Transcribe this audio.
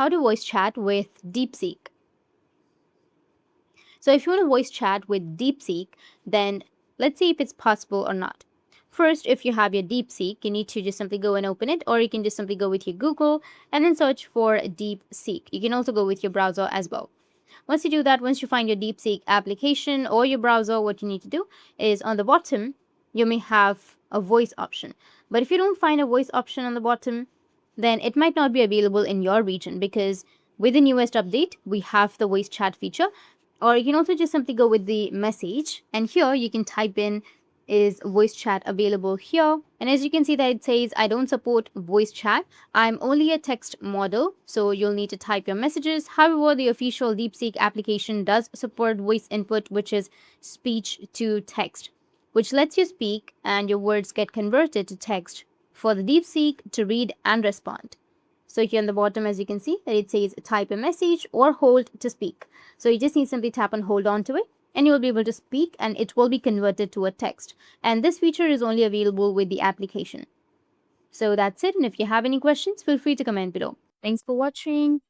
how to voice chat with DeepSeek. So if you want to voice chat with DeepSeek, then let's see if it's possible or not. First, if you have your DeepSeek, you need to just simply go and open it, or you can just simply go with your Google and then search for DeepSeek. You can also go with your browser as well. Once you do that, once you find your DeepSeek application or your browser, what you need to do is on the bottom, you may have a voice option. But if you don't find a voice option on the bottom, then it might not be available in your region, because with the newest update, we have the voice chat feature. Or you can also just simply go with the message, and here you can type in, is voice chat available here? And as you can see that it says, I don't support voice chat, I'm only a text model, so you'll need to type your messages. However, the official DeepSeek application does support voice input, which is speech to text, which lets you speak and your words get converted to text for the DeepSeek to read and respond. So here on the bottom, as you can see, that it says type a message or hold to speak. So you just need to simply tap and hold on to it, and you will be able to speak, and it will be converted to a text. And this feature is only available with the application. So that's it. And if you have any questions, feel free to comment below. Thanks for watching.